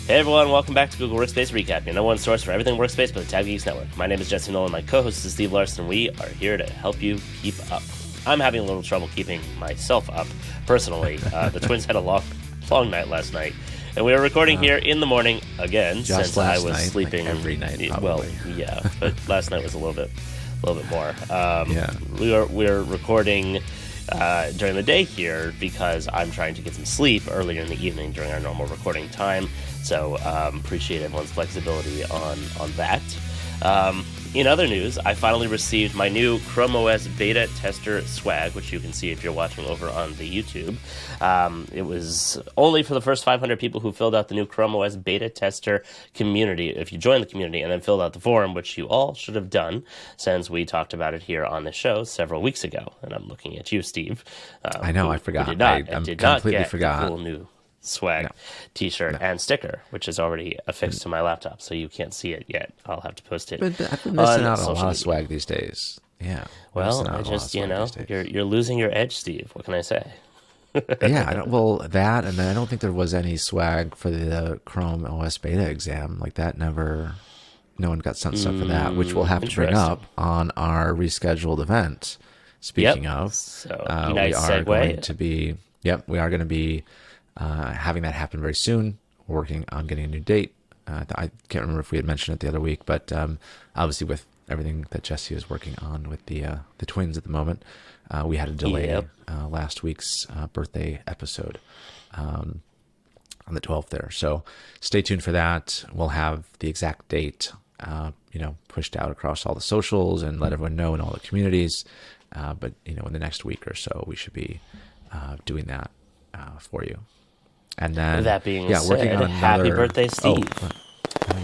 Hey everyone, welcome back to Google Workspace Recap, your number one source for everything Workspace by the Tab Geeks Network. My name is Jesse Nolan, my co-host is Steve Larson. We are here to help you keep up. I'm having a little trouble keeping myself up, personally. The twins had a long night last night, and we were recording here in the morning again, Just since I was night, sleeping like every night. Probably. Well, yeah, but last night was a little bit more. Yeah, we are recording during the day here because I'm trying to get some sleep earlier in the evening during our normal recording time. So appreciate everyone's flexibility on that. In other news, I finally received my new ChromeOS beta tester swag, which you can see if you're watching over on the YouTube. It was only for the first 500 people who filled out the new ChromeOS beta tester community. If you join the community and then filled out the forum, which you all should have done since we talked about it here on the show several weeks ago. And I'm looking at you, Steve. I know, I forgot. I completely get forgot. the cool new swag t-shirt and sticker, which is already affixed to my laptop, so you can't see it yet. I'll have to post it. But I've been missing out on a social lot of media. swag these days. Yeah. Well, I just, you're losing your edge, Steve. What can I say? Yeah, that, and then I don't think there was any swag for the Chrome OS beta exam. Like that no one got sent stuff for that, which we'll have to bring up on our rescheduled event. Speaking of, so we are going to be, having that happen very soon. We're working on getting a new date. I can't remember if we had mentioned it the other week, but obviously with everything that Jesse is working on with the twins at the moment, we had to delay last week's birthday episode on the 12th there. So stay tuned for that. We'll have the exact date, pushed out across all the socials and let everyone know in all the communities. But in the next week or so, we should be doing that for you. And then, with that being said, working on happy birthday, Steve. Oh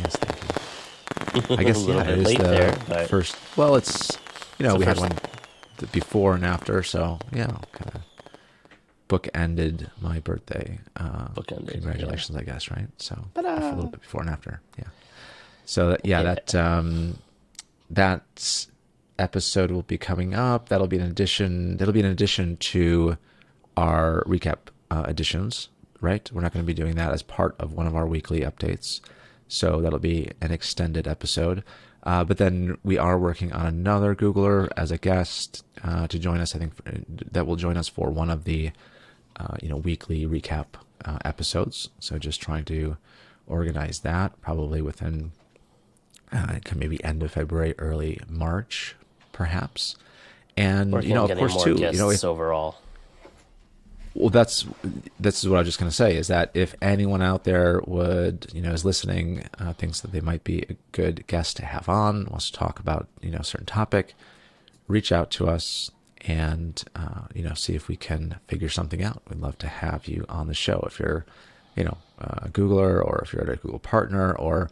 yes, thank you. I guess, it is late the there, but first. Well, it's, we had one before and after, so kind of bookended my birthday. Congratulations, I guess, right? So a little bit before and after, So that episode will be coming up. That'll be an addition to our recap editions. Right? We're not going to be doing that as part of one of our weekly updates. So that'll be an extended episode. But then we are working on another Googler as a guest to join us. I think that will join us for one of the weekly recap episodes. So just trying to organize that probably within maybe end of February, early March, perhaps. And of course too, overall. Well, this is what I was just going to say, is that if anyone out there is listening, thinks that they might be a good guest to have on, wants to talk about, a certain topic, reach out to us and, see if we can figure something out. We'd love to have you on the show. If you're, a Googler, or if you're a Google partner, or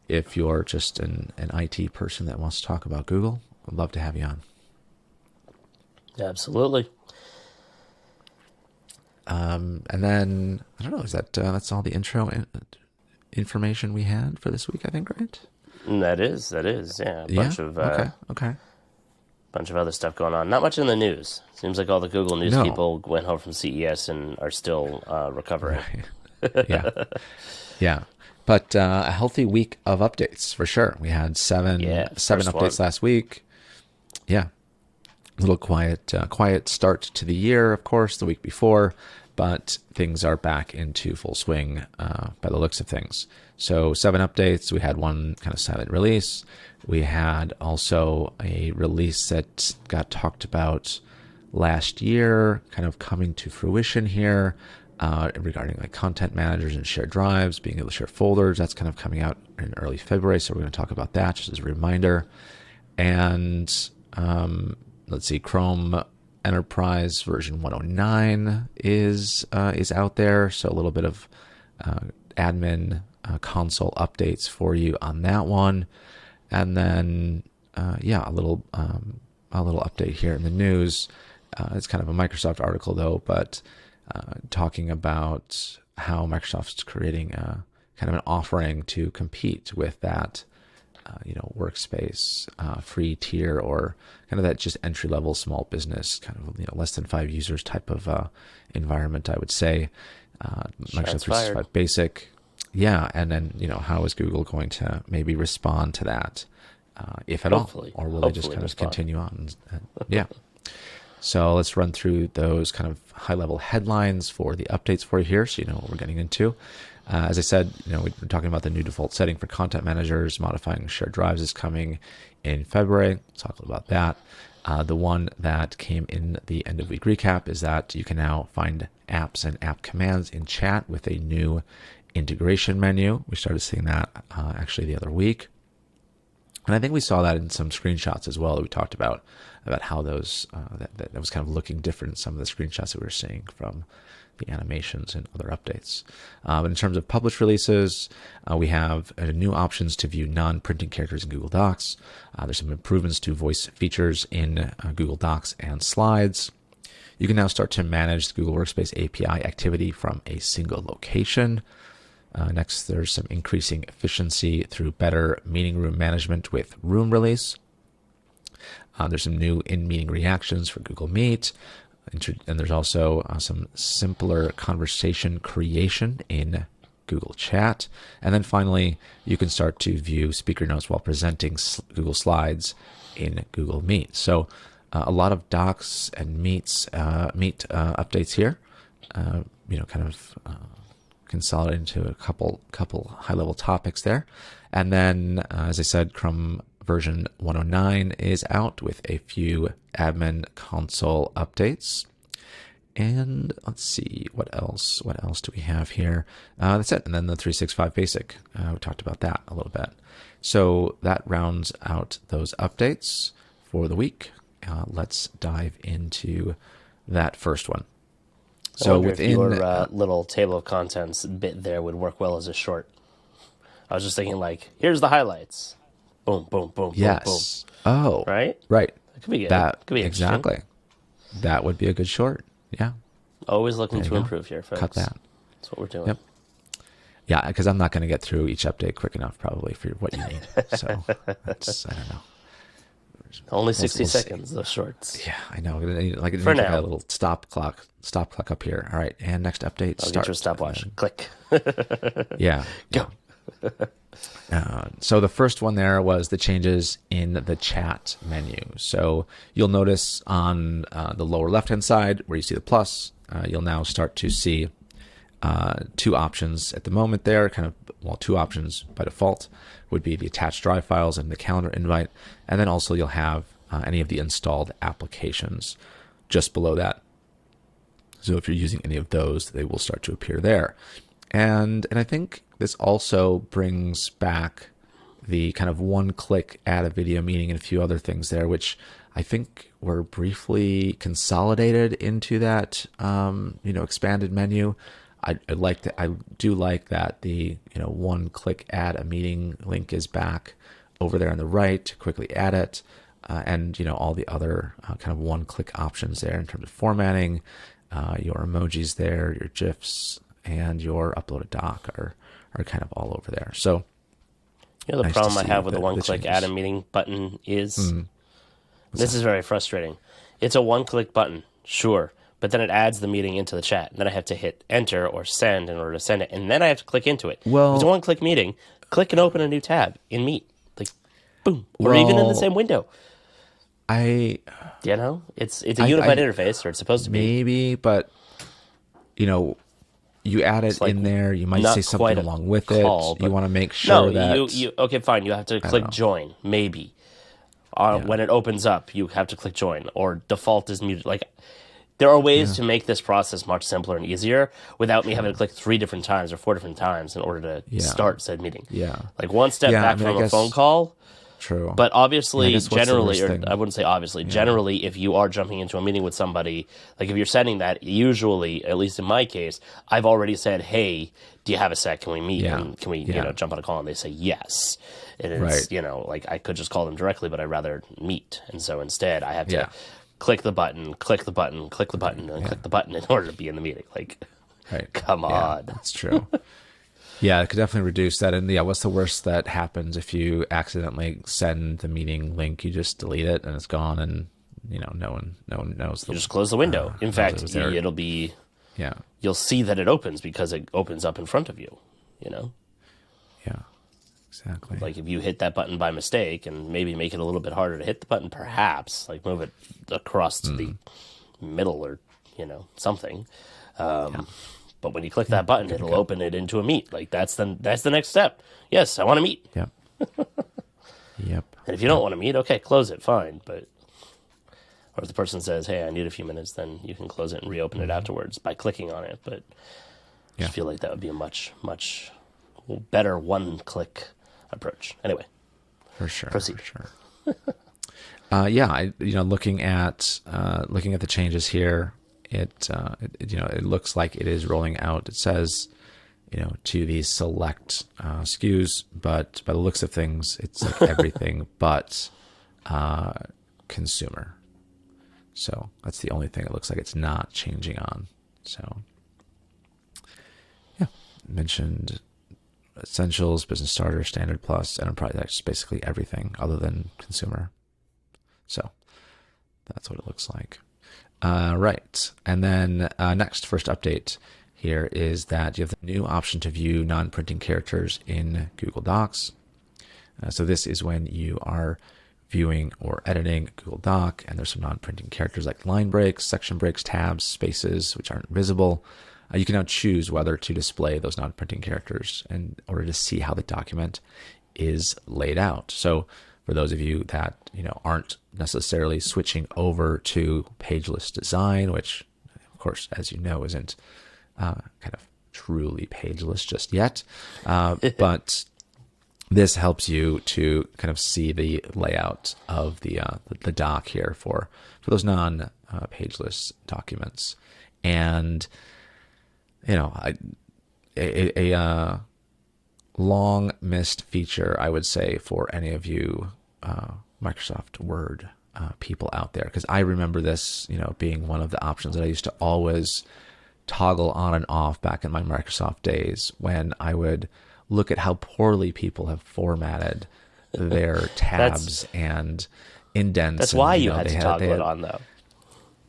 if you're just an IT person that wants to talk about Google, we'd love to have you on. Absolutely. And then I don't know, is that's all the intro information we had for this week, I think, right? That is, yeah. A bunch of bunch of other stuff going on. Not much in the news. Seems like all the Google news people went home from CES and are still recovering. Right. Yeah. But a healthy week of updates for sure. We had seven updates last week. Yeah. A little quiet start to the year, of course, the week before, but things are back into full swing by the looks of things. So 7 updates. We had one kind of silent release. We had also a release that got talked about last year, kind of coming to fruition here regarding like content managers and shared drives, being able to share folders. That's kind of coming out in early February, so we're going to talk about that just as a reminder. And let's see, Chrome Enterprise version 109 is out there. So a little bit of admin console updates for you on that one. And then, a little update here in the news. It's kind of a Microsoft article though, but talking about how Microsoft's creating kind of an offering to compete with that Workspace free tier, or kind of that just entry level small business kind of less than 5 users type of environment, I would say. Microsoft 365 Basic Yeah, and then how is Google going to maybe respond to that, if at Hopefully. all, or will they just kind of continue on? Yeah. So let's run through those kind of high-level headlines for the updates for you here, so you know what we're getting into. As I said, we're talking about the new default setting for content managers. Modifying shared drives is coming in February. Let's talk about that. The one that came in the end of week recap is that you can now find apps and app commands in chat with a new integration menu. We started seeing that actually the other week. And I think we saw that in some screenshots as well that we talked about how those, that was kind of looking different in some of the screenshots that we were seeing from the animations and other updates. But in terms of published releases, we have new options to view non-printing characters in Google Docs. There's some improvements to voice features in Google Docs and Slides. You can now start to manage the Google Workspace API activity from a single location. Next, there's some increasing efficiency through better meeting room management with Room Release. There's some new in-meeting reactions for Google Meet. And there's also some simpler conversation creation in Google Chat. And then finally, you can start to view speaker notes while presenting Google Slides in Google Meet. So a lot of Docs and Meet updates here, kind of consolidate into a couple high-level topics there. And then, as I said, Chrome version 109 is out with a few admin console updates. And let's see, what else do we have here? That's it. And then the 365 Basic, we talked about that a little bit. So that rounds out those updates for the week. Let's dive into that first one. So within your little table of contents bit there would work well as a short. I was just thinking, like, here's the highlights. Boom, boom, boom, yes. boom, boom. Oh, right. That could be good. That could be exactly. That would be a good short. Yeah. Always looking to improve here, folks. Cut that. That's what we're doing. Yep. Yeah, because I'm not going to get through each update quick enough, probably, for what you need. So that's, I don't know. Only 60 seconds, those shorts. Yeah, I know. Like for now, a little stop clock up here. All right, and next update. I'll get your stopwatch. Click. Yeah. Go. So the first one there was the changes in the chat menu. So you'll notice on the lower left-hand side where you see the plus, you'll now start to see two options at the moment there, two options by default would be the attached drive files and the calendar invite. And then also you'll have any of the installed applications just below that. So if you're using any of those, they will start to appear there. And I think this also brings back the kind of one-click add a video meeting and a few other things there, which I think were briefly consolidated into that, expanded menu. I do like that the one-click add a meeting link is back over there on the right to quickly add it, and all the other kind of one-click options there in terms of formatting, your emojis there, your GIFs, and your uploaded doc are kind of all over there. So the nice problem I have with the one-click add a meeting button is this is very frustrating. It's a one-click button, sure, but then it adds the meeting into the chat. And then I have to hit enter or send in order to send it, and then I have to click into it. Well, if it's a one-click meeting, click and open a new tab in Meet, like boom, or even in the same window. It's a unified interface, or it's supposed to be. Maybe, but you add it in there. You might say something along with it. You want to make sure that okay, fine. You have to click join. Maybe when it opens up, you have to click join, or default is muted. Like there are ways to make this process much simpler and easier without me having to click 3 different times or 4 different times in order to start said meeting. Yeah, like one step back from a phone call. True. But obviously, generally, or I wouldn't say obviously, generally, if you are jumping into a meeting with somebody, like if you're sending that, usually, at least in my case, I've already said, hey, do you have a sec? Can we meet? Yeah. And can we, jump on a call? And they say yes. And it's, like I could just call them directly, but I'd rather meet. And so instead, I have to click the button, click the button, click the button, and click the button in order to be in the meeting. Like, come on. That's true. Yeah, it could definitely reduce that. And what's the worst that happens if you accidentally send the meeting link? You just delete it and it's gone, and no one knows. You just close the window. In fact, it'll be. Yeah. You'll see that it opens because it opens up in front of you. you know? Yeah, exactly. Like if you hit that button by mistake and maybe make it a little bit harder to hit the button, perhaps, like move it across to the middle or, something. But when you click that button, it'll open it into a meet. Like that's the next step. Yes, I want to meet. Yep. Yep. And if you don't want to meet, okay, close it, fine. But or if the person says, "Hey, I need a few minutes," then you can close it and reopen it afterwards by clicking on it. But I just feel like that would be a much, much better one-click approach. Anyway, for sure. Proceed. For sure. Looking at the changes here, it looks like it is rolling out. It says, to these select SKUs, but by the looks of things, it's like everything but consumer. So that's the only thing it looks like it's not changing on. So yeah, mentioned Essentials, Business Starter, Standard Plus, Enterprise. That's basically everything other than consumer. So that's what it looks like. Right. And then next, first update here is that you have the new option to view non-printing characters in Google Docs. So this is when you are viewing or editing Google Doc, and there's some non-printing characters like line breaks, section breaks, tabs, spaces, which aren't visible. You can now choose whether to display those non-printing characters in order to see how the document is laid out. So for those of you that aren't necessarily switching over to pageless design, which of course, as you know, isn't kind of truly pageless just yet, but this helps you to kind of see the layout of the doc here for those non-pageless documents. And a long missed feature, I would say, for any of you Microsoft Word people out there, because I remember this being one of the options that I used to always toggle on and off back in my Microsoft days, when I would look at how poorly people have formatted their tabs and indents. That's why you had to toggle it on, though.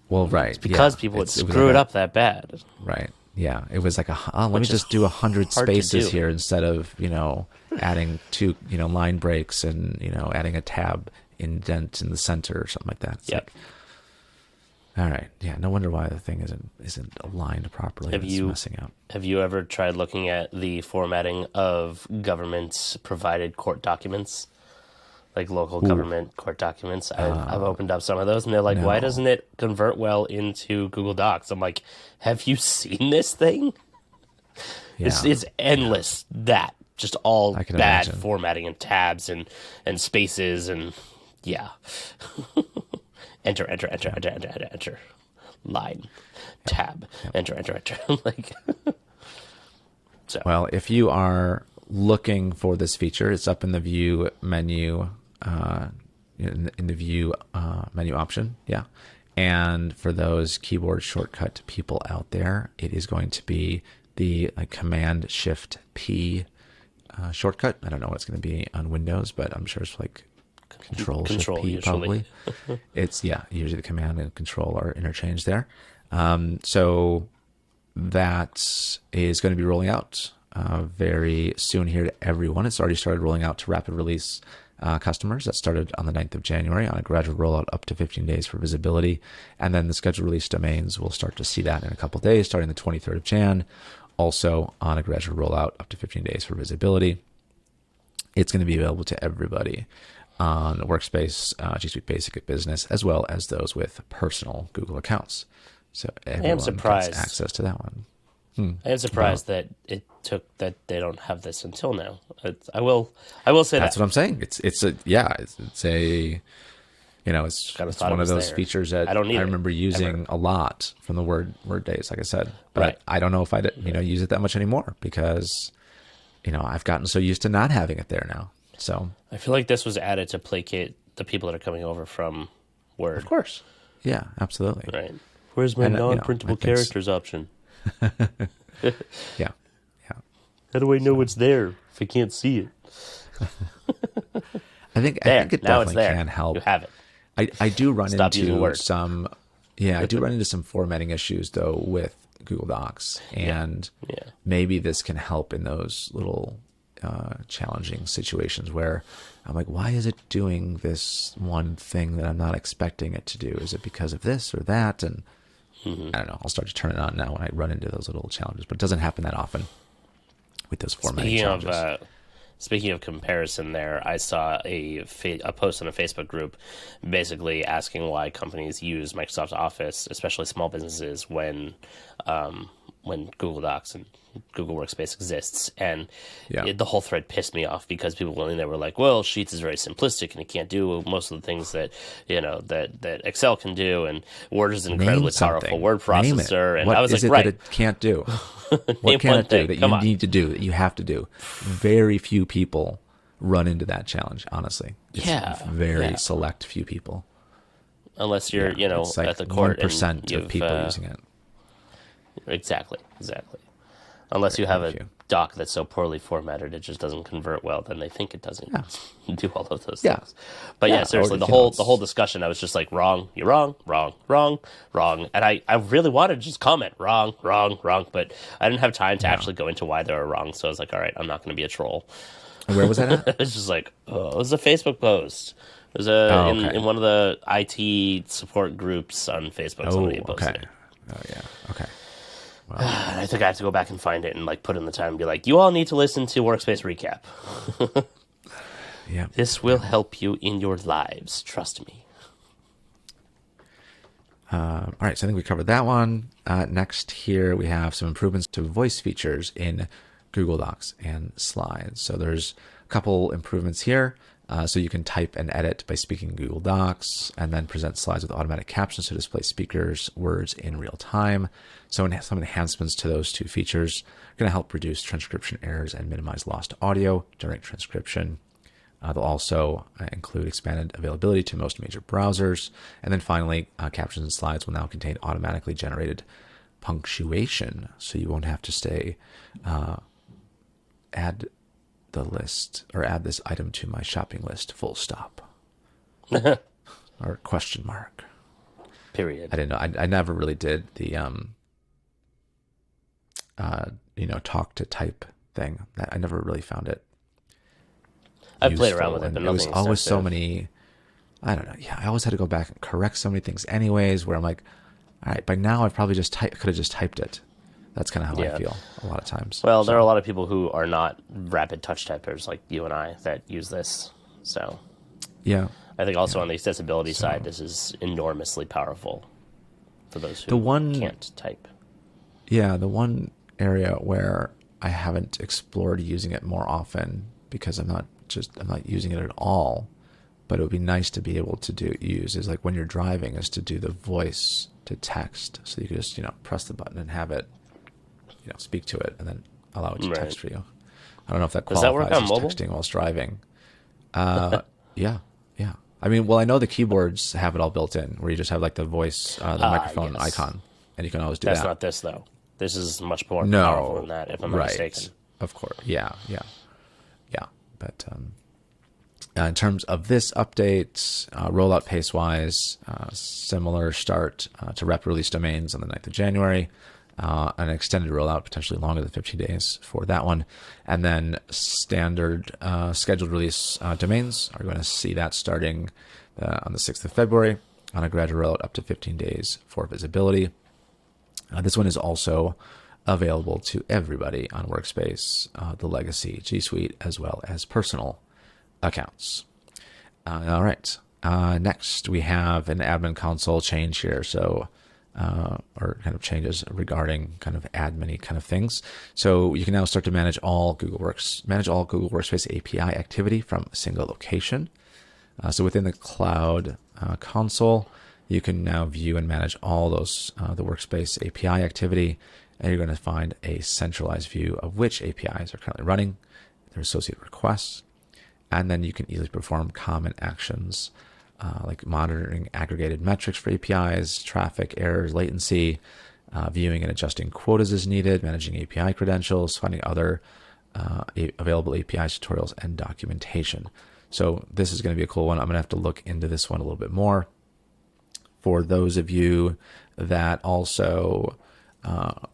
Well, right. It's because people would screw it up that bad. Right. Yeah. It was like let me just do 100 spaces here instead of, adding two, line breaks and, adding a tab indent in the center or something like that. It's like, all right. Yeah. No wonder why the thing isn't aligned properly. It's messing up. Have you ever tried looking at the formatting of government provided court documents, like local government court documents? I've opened up some of those, and they're like, why doesn't it convert well into Google Docs? I'm like, have you seen this thing? Yeah. It's endless. That just all bad formatting and tabs and spaces and enter, line, tab, enter. Like, so. Well, if you are looking for this feature, it's up in the view menu, in the view menu option. Yeah. And for those keyboard shortcut people out there, it is going to be the Command Shift P shortcut. I don't know what it's going to be on Windows, but I'm sure it's like Control Shift P usually. Probably. It's usually the Command and Control are interchanged there. So that is going to be rolling out very soon here to everyone. It's already started rolling out to rapid release customers. That started on the 9th of January on a gradual rollout up to 15 days for visibility. And then the scheduled release domains will start to see that in a couple of days, starting the 23rd of Jan, also on a gradual rollout up to 15 days for visibility. It's going to be available to everybody on Workspace, G Suite Basic at Business, as well as those with personal Google accounts. So everyone gets access to that one. I am surprised that it took that they don't have this until now. I will say that's what I'm saying. It's one of those features that I remember using a lot from the Word days, like I said. But I don't know if I use it that much anymore because I've gotten so used to not having it there now. So I feel like this was added to placate the people that are coming over from Word. Of course. Yeah, absolutely. Right. Where's my non-printable characters option? Yeah. How do I know it's there if I can't see it? I think it definitely can help. You have it. I do run into some Yeah, I do run into some formatting issues though with Google Docs, and maybe this can help in those little challenging situations where I'm like, why is it doing this one thing that I'm not expecting it to do? Is it because of this or that? And I don't know. I'll start to turn it on now when I run into those little challenges, but it doesn't happen that often with those formatting challenges. Speaking of comparison there, I saw a post in a Facebook group basically asking why companies use Microsoft Office, especially small businesses, when Google Docs and Google Workspace exists. And the whole thread pissed me off because people in there were like, well, Sheets is very simplistic and it can't do most of the things that, that Excel can do, and Word is an incredibly powerful word processor. And what I was is like, it right. that it can't do? What can it do that you need to do, that you have to do? Very few people run into that challenge, honestly. It's very select few people. Unless you're, it's like at the court. 1% of people using it. Exactly. Unless you have a doc that's so poorly formatted it just doesn't convert well, then they think it doesn't do all of those things. But seriously, the whole discussion, I was just like, wrong, you're wrong, wrong. And I really wanted to just comment, wrong, but I didn't have time to actually go into why they were wrong, so I was like, all right, I'm not going to be a troll. Where was that at? It was just like, it was a Facebook post. It was in one of the IT support groups on Facebook. Somebody posted it. Oh, yeah. Okay. Well, I think I have to go back and find it and put in the time and be like, you all need to listen to Workspace Recap. This will help you in your lives. Trust me. All right, so I think we covered that one. Next here, we have some improvements to voice features in Google Docs and Slides. So there's a couple improvements here. So you can type and edit by speaking Google Docs, and then present slides with automatic captions to display speakers' words in real time. So some enhancements to those two features are going to help reduce transcription errors and minimize lost audio during transcription. They'll also include expanded availability to most major browsers. And then finally, captions and slides will now contain automatically generated punctuation, so you won't have to add the list or add this item to my shopping list, full stop. Or question mark. Period. I didn't know. I never really did the talk to type thing. I never really found it. I've played around with it, but it was always so many. I don't know. Yeah, I always had to go back and correct so many things, anyways. Where I'm like, all right, by now I've probably could have just typed it. That's kind of how I feel a lot of times. Well, there are a lot of people who are not rapid touch typers like you and I that use this. So yeah, I think also on the accessibility side, this is enormously powerful for those who can't type. Yeah, the one area where I haven't explored using it more often because I'm not using it at all, but it would be nice to be able to use is like when you're driving, is to do the voice to text, so you could just press the button and have it speak to it and then allow it to text for you. I don't know if that qualifies as texting whilst driving. Yeah. I mean, I know the keyboards have it all built in, where you just have like the voice, the microphone icon, and you can always do that. That's not this though. This is much more powerful than that, if I'm not mistaken. Of course. Yeah. But in terms of this update, rollout pace-wise, similar start to rep release domains on the 9th of January. An extended rollout, potentially longer than 15 days for that one. And then standard scheduled release domains are going to see that starting on the 6th of February on a gradual rollout up to 15 days for visibility. This one is also available to everybody on Workspace, the legacy G Suite, as well as personal accounts. All right. Next, we have an admin console change here. So or kind of changes regarding kind of admin kind of things. So you can now start to manage all Google Workspace API activity from a single location. So within the cloud console, you can now view and manage all those the Workspace API activity, and you're going to find a centralized view of which APIs are currently running, their associated requests, and then you can easily perform common actions like monitoring aggregated metrics for APIs, traffic, errors, latency, viewing and adjusting quotas as needed, managing API credentials, finding other available APIs, tutorials, and documentation. So this is going to be a cool one. I'm going to have to look into this one a little bit more for those of you that also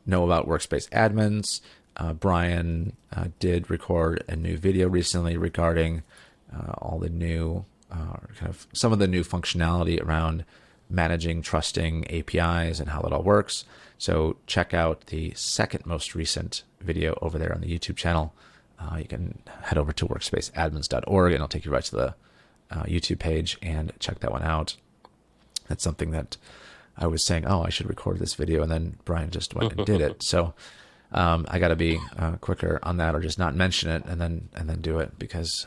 know about Workspace admins, Brian did record a new video recently regarding all the new, some of the new functionality around managing trusting APIs and how that all works. So check out the second most recent video over there on the YouTube channel. You can head over to workspaceadmins.org and it'll take you right to the YouTube page and check that one out. That's something that I was saying, oh, I should record this video, and then Brian just went and did it. So I got to be quicker on that, or just not mention it and then do it, because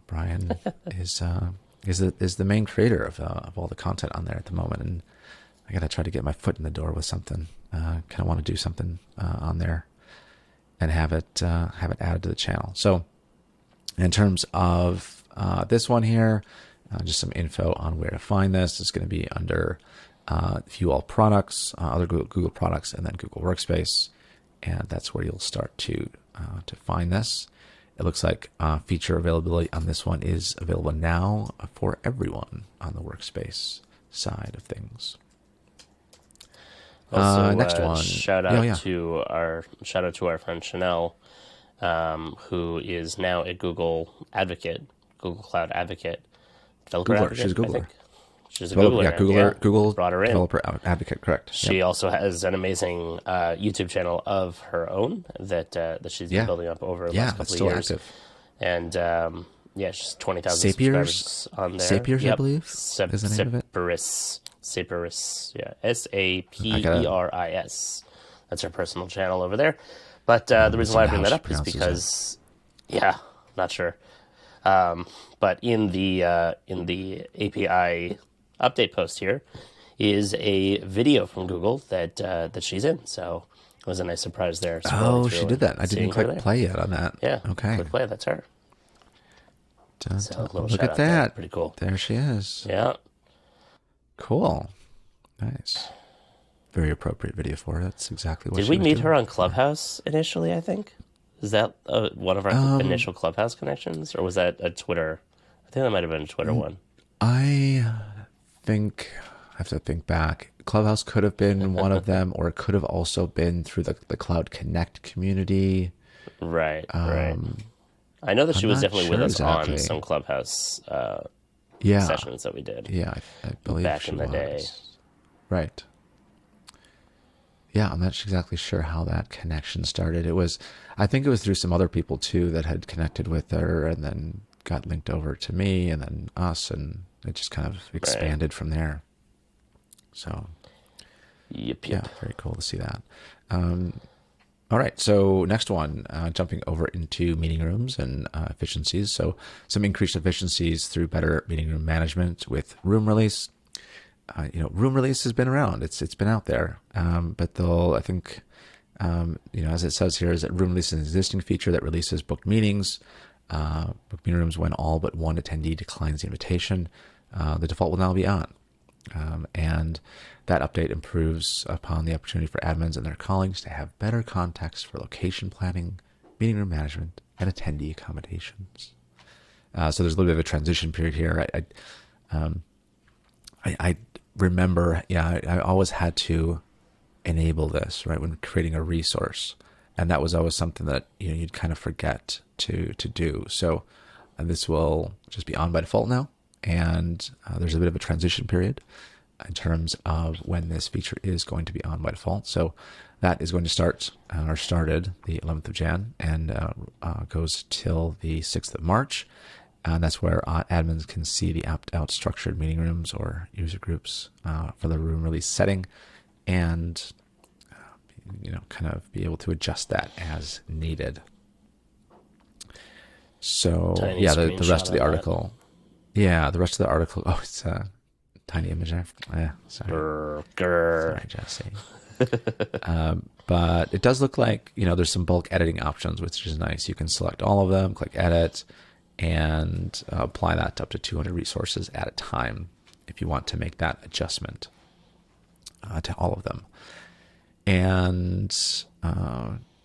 Brian is the main creator of all the content on there at the moment, and I got to try to get my foot in the door with something. Kind of want to do something on there and have it added to the channel. So in terms of this one here, just some info on where to find this. It's going to be under View All Products, other Google products, and then Google Workspace, and that's where you'll start to find this. It looks like feature availability on this one is available now for everyone on the Workspace side of things. Also, next one. Shout out to our friend Chanel, who is now a Google Cloud Advocate, developer Googler. advocate. She's a Googler. She's a Googler. Yeah, Googler. Google brought her in. Developer advocate. Correct. She also has an amazing YouTube channel of her own that she's been building up over the last couple of years. Active. And she's 20,000 subscribers on there. Sapiers, I believe, is the name of it. Saperis, yeah, Saperis. That's her personal channel over there. But the reason why I bring that up is because, not sure. But in the API update post here is a video from Google that she's in. So it was a nice surprise there. She did that. I didn't click play yet on that. Yeah. Okay. Click play. That's her. So look at that. Pretty cool. There she is. Yeah. Cool. Nice. Very appropriate video for her. That's exactly what Did she we was meet doing. her on Clubhouse initially, I think? Is that one of our initial Clubhouse connections? Or was that a Twitter? I think that might have been a Twitter one. I have to think back. Clubhouse could have been one of them, or it could have also been through the Cloud Connect community. Right. I know that she was definitely with us exactly. on some Clubhouse sessions that we did. Yeah, I believe back she in the was. day. Right. Yeah, I'm not exactly sure how that connection started. I think it was through some other people too that had connected with her, and then got linked over to me, and then us, and it just kind of expanded from there. So, Yep. yeah, very cool to see that. All right, so next one, jumping over into meeting rooms and efficiencies. So some increased efficiencies through better meeting room management with Room Release. Room Release has been around. It's been out there, but I think, as it says here, is that Room Release is an existing feature that releases booked meetings. Booked meeting rooms when all but one attendee declines the invitation. The default will now be on. And that update improves upon the opportunity for admins and their colleagues to have better context for location planning, meeting room management, and attendee accommodations. So there's a little bit of a transition period here. I remember, I always had to enable this, right, when creating a resource. And that was always something that, you'd kind of forget to do. So this will just be on by default now. And there's a bit of a transition period in terms of when this feature is going to be on by default. So that is going to started the 11th of Jan and goes till the 6th of March. And that's where admins can see the opt-out structured meeting rooms or user groups for the room release setting, and kind of be able to adjust that as needed. So the rest of the article. That. Yeah, the rest of the article. Oh, it's a tiny image there. Yeah, sorry. Sorry, Jesse. But it does look like, there's some bulk editing options, which is nice. You can select all of them, click edit, and apply that to up to 200 resources at a time if you want to make that adjustment to all of them. And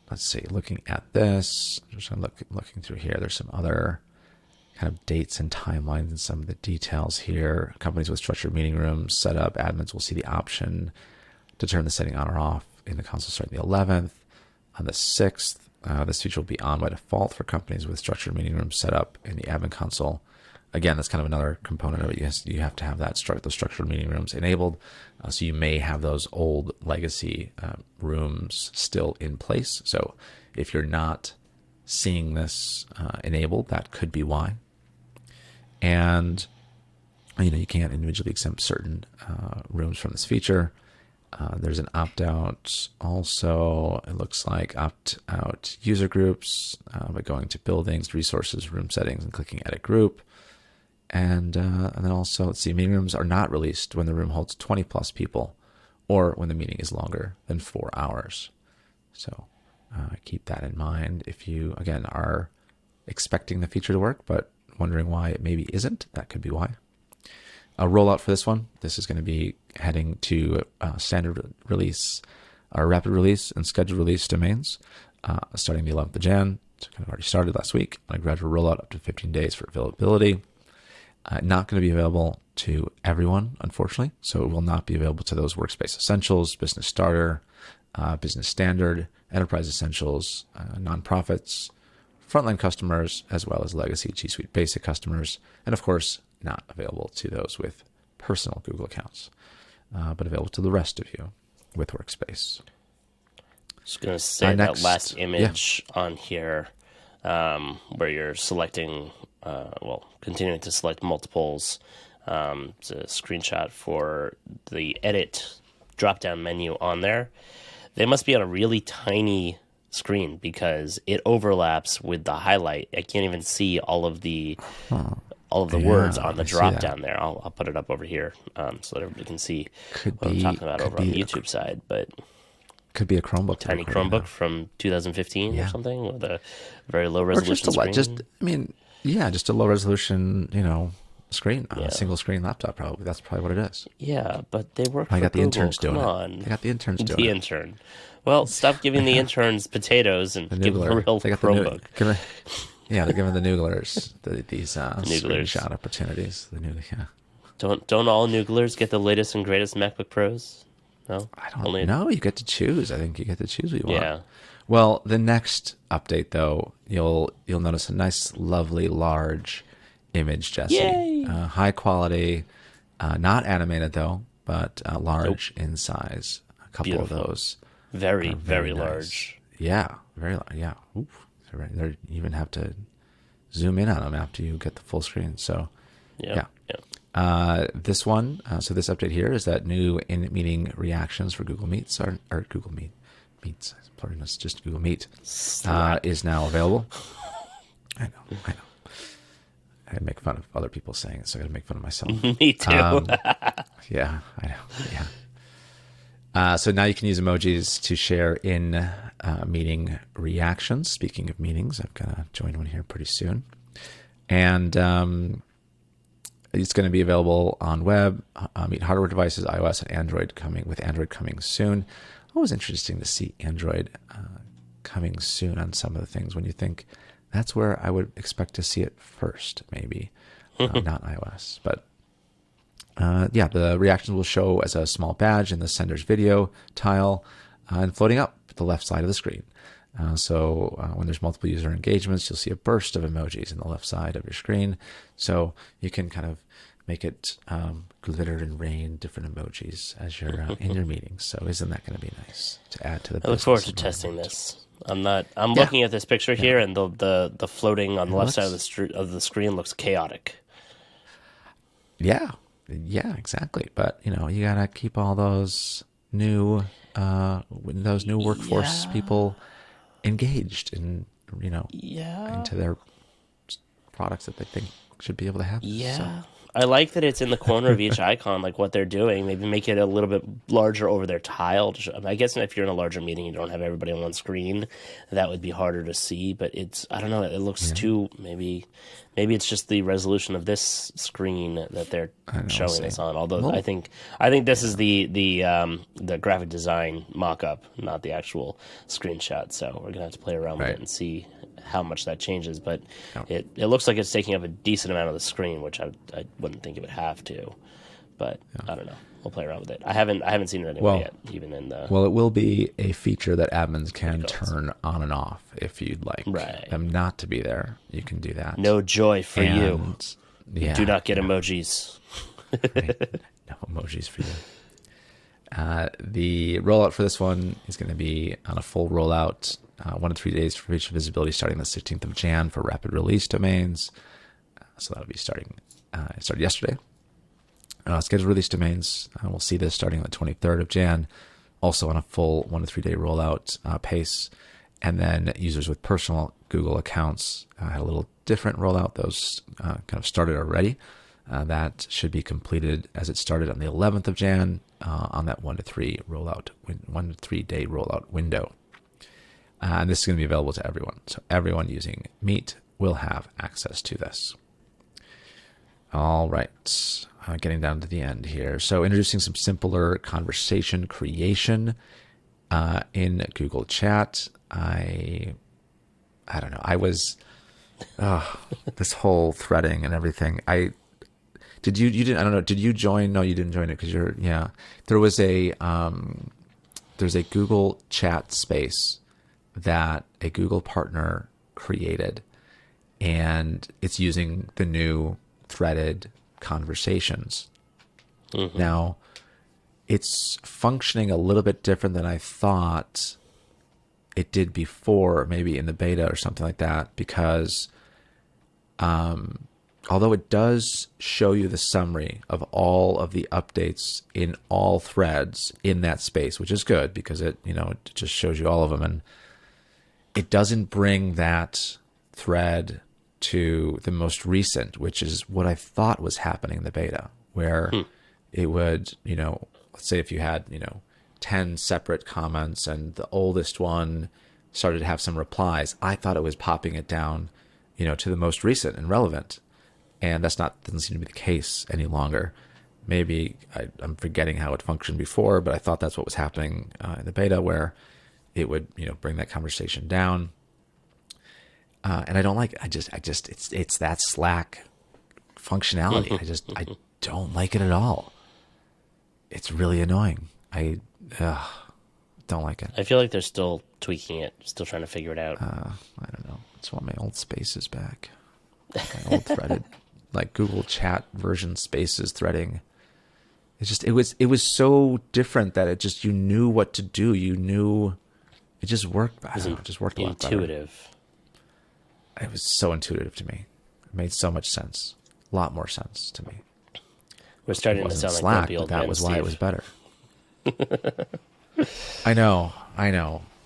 let's see, looking at this, just looking through here, there's some other kind of dates and timelines and some of the details here. Companies with structured meeting rooms set up, admins will see the option to turn the setting on or off in the console starting the 11th. On the 6th, this feature will be on by default for companies with structured meeting rooms set up in the admin console. Again, that's kind of another component of it. Yes, you have to have those structured meeting rooms enabled. So you may have those old legacy rooms still in place. So if you're not seeing this enabled, that could be why. And you can't individually exempt certain rooms from this feature. There's an opt-out also. It looks like opt-out user groups by going to buildings, resources, room settings, and clicking edit group. And then also, let's see, meeting rooms are not released when the room holds 20 plus people or when the meeting is longer than 4 hours. So keep that in mind. If you, again, are expecting the feature to work, but wondering why it maybe isn't, that could be why. A rollout for this one, this is going to be heading to standard release, or rapid release and scheduled release domains starting the 11th of Jan. It's kind of already started last week. A gradual rollout up to 15 days for availability. Not going to be available to everyone, unfortunately. So it will not be available to those Workspace Essentials, Business Starter, Business Standard, Enterprise Essentials, nonprofits, frontline customers, as well as legacy G Suite Basic customers, and of course, not available to those with personal Google accounts, but available to the rest of you with Workspace. Just going to say that last image on here where you're selecting, continuing to select multiples. It's a screenshot for the edit drop-down menu on there. They must be on a really tiny screen because it overlaps with the highlight. I can't even see all of the words on the drop down there. I'll put it up over here so that everybody can see what I'm talking about over on the YouTube side. But could be a Chromebook, tiny Chromebook from 2015 or something with a very low resolution screen. Just a low resolution, screen, a single screen laptop. Probably that's probably what it is. Yeah, but they work. I got the Google. interns doing it. They got the interns doing it. The intern. Well, stop giving the interns potatoes and give them a real Chromebook. They're giving the nooglers these screenshot opportunities. Don't all nooglers get the latest and greatest MacBook Pros? No, I don't know. You get to choose. I think you get to choose what you want. Yeah. Well, the next update, though, you'll notice a nice, lovely, large image, Jesse. Yay! High quality, not animated though, but large in size. A couple Beautiful. of those. Very, very nice. Large. Yeah, very large. Yeah. Oof. You even have to zoom in on them after you get the full screen. So, yeah. This one, so this update here is that new in-meeting reactions for Google Meets or Google Meets, it's just Google Meet, is now available. I know. I make fun of other people saying it, so I got to make fun of myself. Me too. Yeah, I know. Yeah. So now you can use emojis to share in meeting reactions. Speaking of meetings, I've got to join one here pretty soon. And it's going to be available on web, Meet hardware devices, iOS, and Android with Android coming soon. Always interesting to see Android coming soon on some of the things when you think that's where I would expect to see it first, maybe, not iOS. But the reactions will show as a small badge in the sender's video tile and floating up the left side of the screen. So when there's multiple user engagements, you'll see a burst of emojis in the left side of your screen. So you can kind of make it glitter and rain different emojis as you're in your meetings. So isn't that going to be nice to add to the? I look forward to testing this. I'm looking at this picture here, and the floating on the left side of the screen looks chaotic. Yeah, exactly. But you gotta keep all those new workforce people engaged in into their products that they think should be able to have. Yeah. So. I like that it's in the corner of each icon, like what they're doing. Maybe make it a little bit larger over their tile. I guess if you're in a larger meeting, you don't have everybody on one screen. That would be harder to see. But I don't know. It looks too. Maybe it's just the resolution of this screen that they're showing us on. Although I think this is the graphic design mock-up, not the actual screenshot. So we're gonna have to play around with it and see how much that changes, but it looks like it's taking up a decent amount of the screen, which I wouldn't think it would have to. But I don't know. We'll play around with it. I haven't seen it anyway yet, even in the... Well, it will be a feature that admins can turn on and off if you'd like them not to be there. You can do that. No joy for you. Yeah, do not get emojis. Right. No emojis for you. The rollout for this one is going to be on a full rollout, 1 to 3 days for feature visibility starting the 16th of Jan for rapid release domains. So that'll be starting, it started yesterday. Scheduled release domains, we'll see this starting on the 23rd of Jan, also on a full 1 to 3 day rollout pace. And then users with personal Google accounts had a little different rollout. Those kind of started already. That should be completed as it started on the 11th of Jan on that 1 to 3 day rollout window. And this is going to be available to everyone. So everyone using Meet will have access to this. All right. Getting down to the end here. So introducing some simpler conversation creation in Google Chat. I don't know. I was this whole threading and everything. Did you didn't, I don't know. Did you join? No, you didn't join it because there was there's a Google Chat space that a Google partner created, and it's using the new threaded conversations. Mm-hmm. Now, it's functioning a little bit different than I thought it did before, maybe in the beta or something like that, because although it does show you the summary of all of the updates in all threads in that space, which is good because it just shows you all of them, and it doesn't bring that thread to the most recent, which is what I thought was happening in the beta, where it would, let's say if you had, 10 separate comments and the oldest one started to have some replies, I thought it was popping it down, to the most recent and relevant. And doesn't seem to be the case any longer. Maybe I'm forgetting how it functioned before, but I thought that's what was happening in the beta, where it would, bring that conversation down. And I don't like it. It's that Slack functionality. I don't like it at all. It's really annoying. I don't like it. I feel like they're still tweaking it, still trying to figure it out. I don't know. It's one of my old spaces back. My old threaded, like Google Chat version spaces threading. It was so different that it just, you knew what to do. You knew it just worked. It just worked a lot better. Intuitive. It was so intuitive to me. It made so much sense. A lot more sense to me. We're starting to sound like Slack, grumpy old but that men, was Steve. why it was better. I know,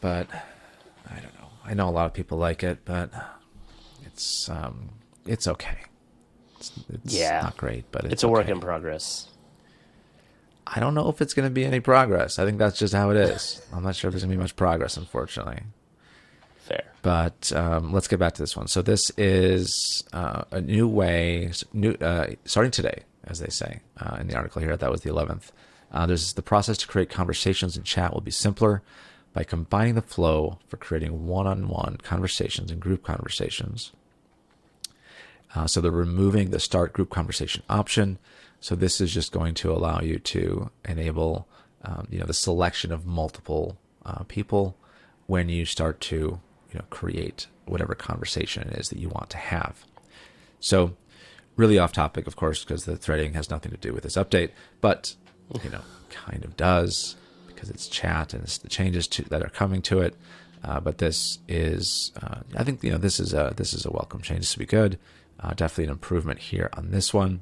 but I don't know. I know a lot of people like it, but it's okay. It's not great, but it's a work in progress. I don't know if it's going to be any progress. I think that's just how it is. I'm not sure if there's going to be much progress, unfortunately. Fair. But let's get back to this one. So this is a new way, starting today, as they say in the article here. That was the 11th. There's the process to create conversations in chat will be simpler by combining the flow for creating one-on-one conversations and group conversations. So they're removing the start group conversation option. So this is just going to allow you to enable, the selection of multiple people when you start to, create whatever conversation it is that you want to have. So really off topic, of course, because the threading has nothing to do with this update, but, kind of does because it's chat and it's the changes that are coming to it. But this is, I think, this is a welcome change. This will be good. Definitely an improvement here on this one.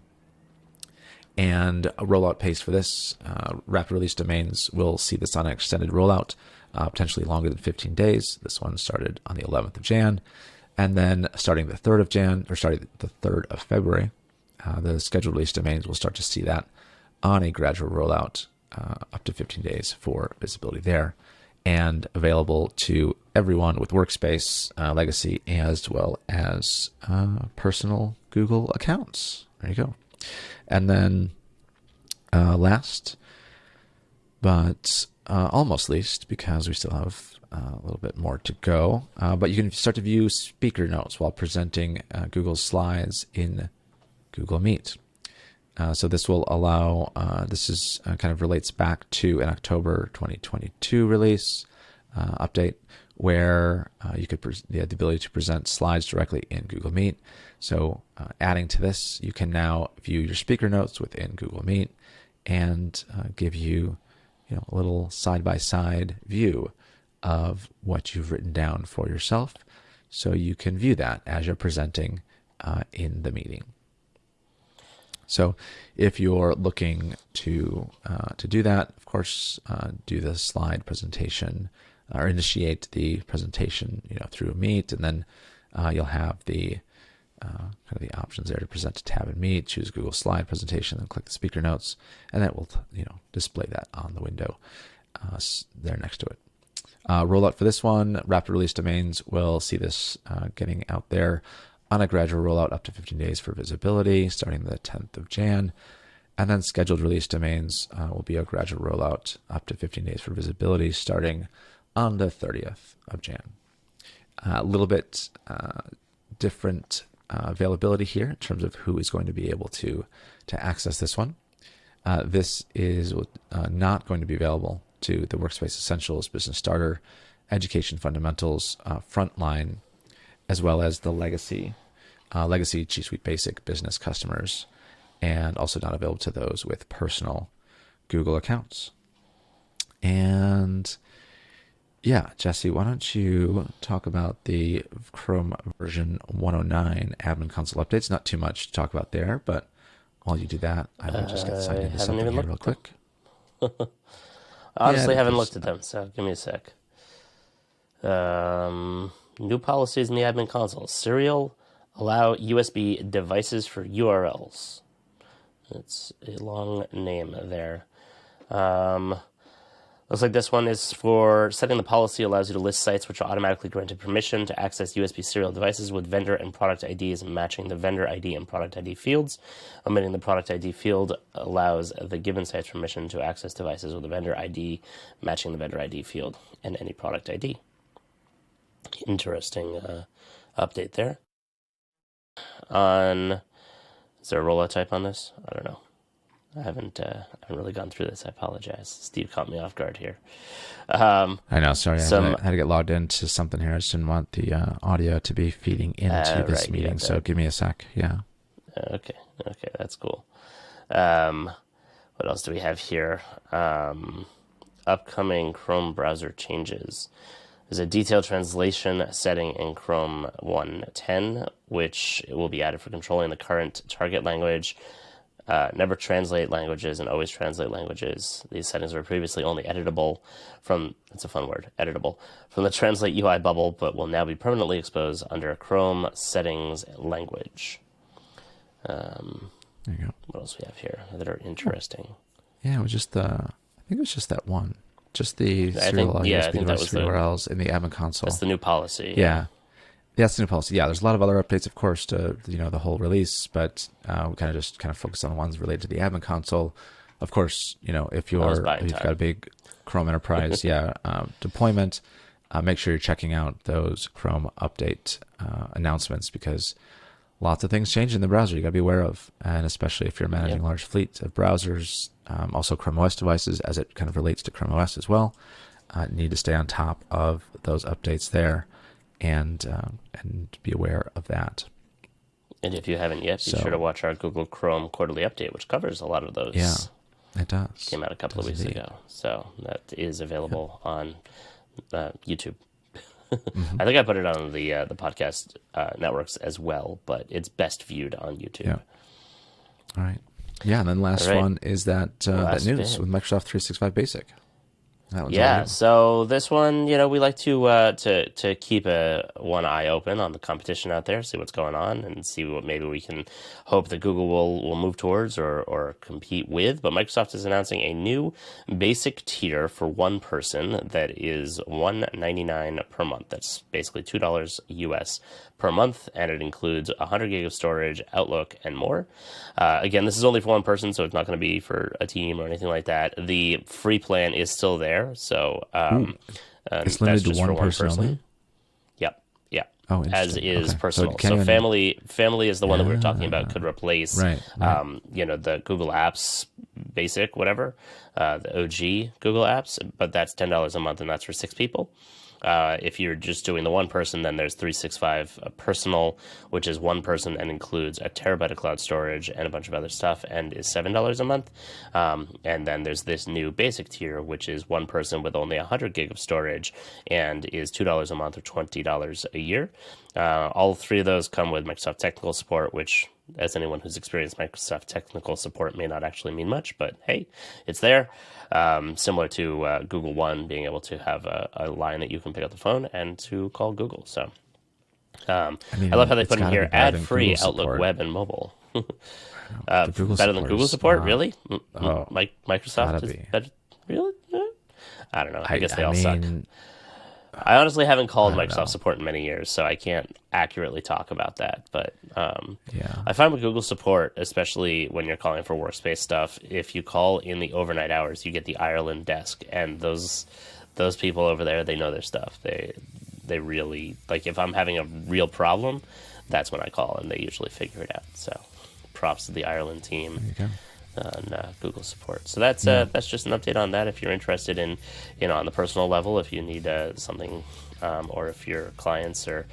And a rollout pace for this. Rapid release domains will see this on an extended rollout, potentially longer than 15 days. This one started on the 11th of Jan. And then starting the 3rd of the 3rd of February, the scheduled release domains will start to see that on a gradual rollout up to 15 days for visibility there. And available to everyone with Workspace, Legacy, as well as personal Google accounts. There you go. And then last but almost least, because we still have a little bit more to go. But you can start to view speaker notes while presenting Google Slides in Google Meet. So this will allow, this is kind of relates back to an October 2022 release update, where you could the ability to present slides directly in Google Meet. So adding to this, you can now view your speaker notes within Google Meet and give you, a little side-by-side view of what you've written down for yourself. So you can view that as you're presenting in the meeting. So if you're looking to do that, of course, do the slide presentation or initiate the presentation, through Meet, and then you'll have the kind of the options there to present to tab in Meet, choose Google Slide presentation, then click the speaker notes, and that will display that on the window there next to it. Rollout for this one, rapid release domains will see this getting out there on a gradual rollout up to 15 days for visibility, starting the 10th of Jan. And then scheduled release domains will be a gradual rollout up to 15 days for visibility, starting on the 30th of Jan. A little bit different availability here in terms of who is going to be able to access this one. This is not going to be available to the Workspace Essentials, Business Starter, Education Fundamentals, Frontline, as well as the Legacy G Suite Basic business customers, and also not available to those with personal Google accounts. And yeah, Jesse, why don't you talk about the Chrome version 109 admin console updates? Not too much to talk about there, but while you do that, I will just get signed into something here real quick. Honestly, haven't looked at them, so give me a sec. New policies in the admin console. Serial, allow USB devices for URLs. It's a long name there. Looks like this one is for setting the policy allows you to list sites which are automatically granted permission to access USB serial devices with vendor and product IDs, and matching the vendor ID and product ID fields. Omitting the product ID field allows the given site's permission to access devices with a vendor ID, matching the vendor ID field and any product ID. Interesting update there. Is there a rollout type on this? I don't know. I haven't really gone through this. I apologize. Steve caught me off guard here. I know. Sorry, I had to get logged into something here. I just didn't want the audio to be feeding into this meeting. Yeah, so give me a sec. Yeah. Okay, that's cool. What else do we have here? Upcoming Chrome browser changes. There's a detailed translation setting in Chrome 1.10, which will be added for controlling the current target language. Never translate languages and always translate languages. These settings were previously only editable from, that's a fun word, editable, from the Translate UI bubble, but will now be permanently exposed under Chrome settings language. There you go. What else we have here that are interesting? Yeah, it was just I think it was just that one. Just the serial USB device for URLs in the admin console. That's the new policy. Yeah. That's the new policy. Yeah, there's a lot of other updates, of course, to the whole release, but we kind of focus on the ones related to the admin console. Of course, if you've got a big Chrome Enterprise, deployment, make sure you're checking out those Chrome update announcements, because lots of things change in the browser you got to be aware of, and especially if you're managing large fleets of browsers, also ChromeOS devices, as it kind of relates to ChromeOS as well, need to stay on top of those updates there. And be aware of that. And if you haven't yet, be sure to watch our Google Chrome quarterly update, which covers a lot of those. Yeah, it does. Came out a couple of weeks ago. So that is available on YouTube. I think I put it on the podcast networks as well, but it's best viewed on YouTube. Yeah. All right. Yeah, and then last one is that news with Microsoft 365 Basic. So this one, we like to keep one eye open on the competition out there, see what's going on, and see what maybe we can hope that Google will move towards or compete with. But Microsoft is announcing a new basic tier for one person that is $199 per month. That's basically $2 US per month, and it includes 100 gig of storage, Outlook, and more. Again, this is only for one person, so it's not going to be for a team or anything like that. The free plan is still there. there. So it's limited to one person only? Yep. Yeah. Oh, as is okay. personal. So family is the one that we were talking about. Could replace, right. The Google Apps basic, whatever, the OG Google Apps. But that's $10 a month, and that's for 6 people. If you're just doing the one person, then there's 365 personal, which is one person and includes a terabyte of cloud storage and a bunch of other stuff, and is $7 a month. And then there's this new basic tier, which is one person with only 100 gig of storage and is $2 a month or $20 a year. All 3 of those come with Microsoft technical support, which, as anyone who's experienced Microsoft technical support, may not actually mean much, but hey, it's there. Similar to Google One, being able to have a line that you can pick up the phone and to call Google. So I love how they put in here ad-free Outlook web and mobile. Better than Google support, really? Microsoft is better, really? I don't know. I guess they all suck. I honestly haven't called Microsoft support in many years, so I can't accurately talk about that. But I find with Google support, especially when you're calling for Workspace stuff, if you call in the overnight hours, you get the Ireland desk, and those people over there, they know their stuff. They really, like, if I'm having a real problem, that's when I call, and they usually figure it out. So props to the Ireland team on Google support. So that's just an update on that. If you're interested in, on the personal level, if you need something, or if your clients or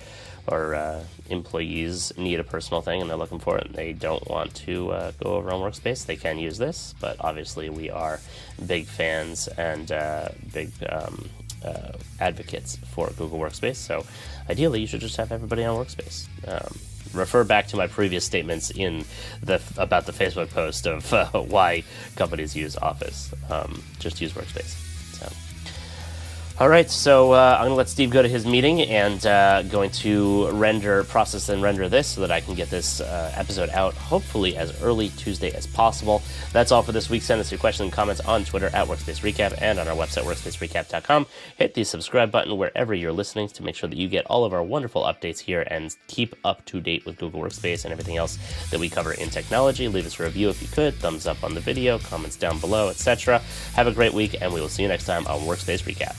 employees need a personal thing and they're looking for it and they don't want to go over on Workspace, they can use this. But obviously, we are big fans and big advocates for Google Workspace. So ideally, you should just have everybody on Workspace. Refer back to my previous statements about the Facebook post of why companies use Office. Just use Workspace. So, all right. So I'm going to let Steve go to his meeting and going to process and render this so that I can get this episode out hopefully as early Tuesday as possible. That's all for this week. Send us your questions and comments on Twitter at Workspace Recap and on our website, workspacerecap.com. Hit the subscribe button wherever you're listening to make sure that you get all of our wonderful updates here and keep up to date with Google Workspace and everything else that we cover in technology. Leave us a review if you could, thumbs up on the video, comments down below, etc. Have a great week, and we will see you next time on Workspace Recap.